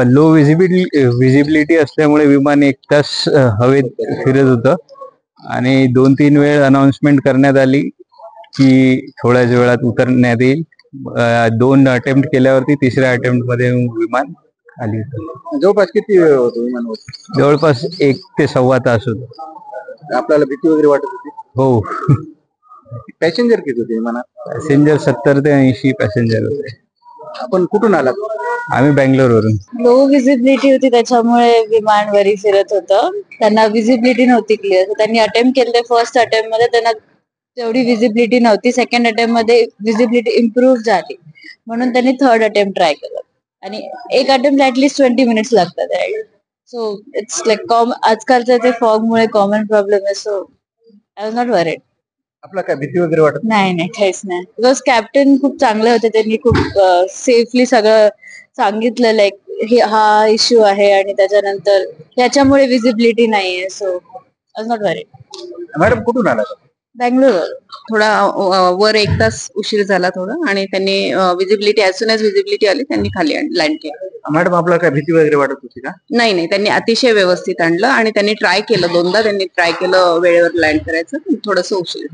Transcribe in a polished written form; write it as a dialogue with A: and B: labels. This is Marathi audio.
A: लो विजिबिलिटी असल्यामुळे विमान एक तास हवेत फिरत होतं आणि 2-3 वेळ अनाउन्समेंट करण्यात आली की थोड्याच वेळात उतरण्यात येईल. 2 अटेम्प्ट केल्यावरती तिसऱ्या अटेम्प्ट मध्ये विमान खाली उतरलं.
B: जवळपास किती वेळ होतो विमानावर?
A: जवळपास 1 ते सव्वा तास होतो.
B: आपल्याला भीती वगैरे वाटत होती?
A: हो.
B: पॅसेंजर किती होते विमानात?
A: पॅसेंजर 70 ते 80 पॅसेंजर होते.
B: आपण कुठून आलात?
A: आम्ही बँगलोरवरून.
C: लो विजिबिलिटी होती त्याच्यामुळे विमान वरी फिरत होतं. त्यांना विजिबिलिटी नव्हती क्लिअर, तर त्यांनी अटेम्प्ट केले. फर्स्ट अटेम्प्ट मध्ये त्यांना तेवढी विजिबिलिटी नव्हती. सेकंड अटेम्प्ट मध्ये विजिबिलिटी इम्प्रूव्ह झाली, म्हणून त्यांनी थर्ड अटेम्प्ट ट्राय केलं. आणि एक अटेम्प्ट ऍटलीस्ट 20 मिनिट्स लागतात. सो इट्स लाईक आजकालचं ते फॉग मुळे कॉमन प्रॉब्लेम आहे. So I was not worried.
B: आपला काय भीती वगैरे वाटत?
C: नाही काहीच नाही. बिकॉज कॅप्टन खूप चांगले होते. त्यांनी खूप सेफली सगळं सांगितलं, लाईक हा इश्यू आहे आणि त्याच्यानंतर याच्यामुळे विजिबिलिटी नाहीये. So I was not worried.
B: Madam कुठून आलात?
C: बँगलोर.
D: थोडा वर 1 तास उशीर झाला थोडा, आणि त्यांनी visibility as soon as visibility आली त्यांनी खाली लँड केलं.
B: मॅडम आपल्याला काय भीती वगैरे वाटत होती का?
D: नाही, त्यांनी अतिशय व्यवस्थित आणलं आणि त्यांनी ट्राय केलं. 2दा त्यांनी ट्राय केलं वेळेवर लँड करायचं, थोडंसं उशीर.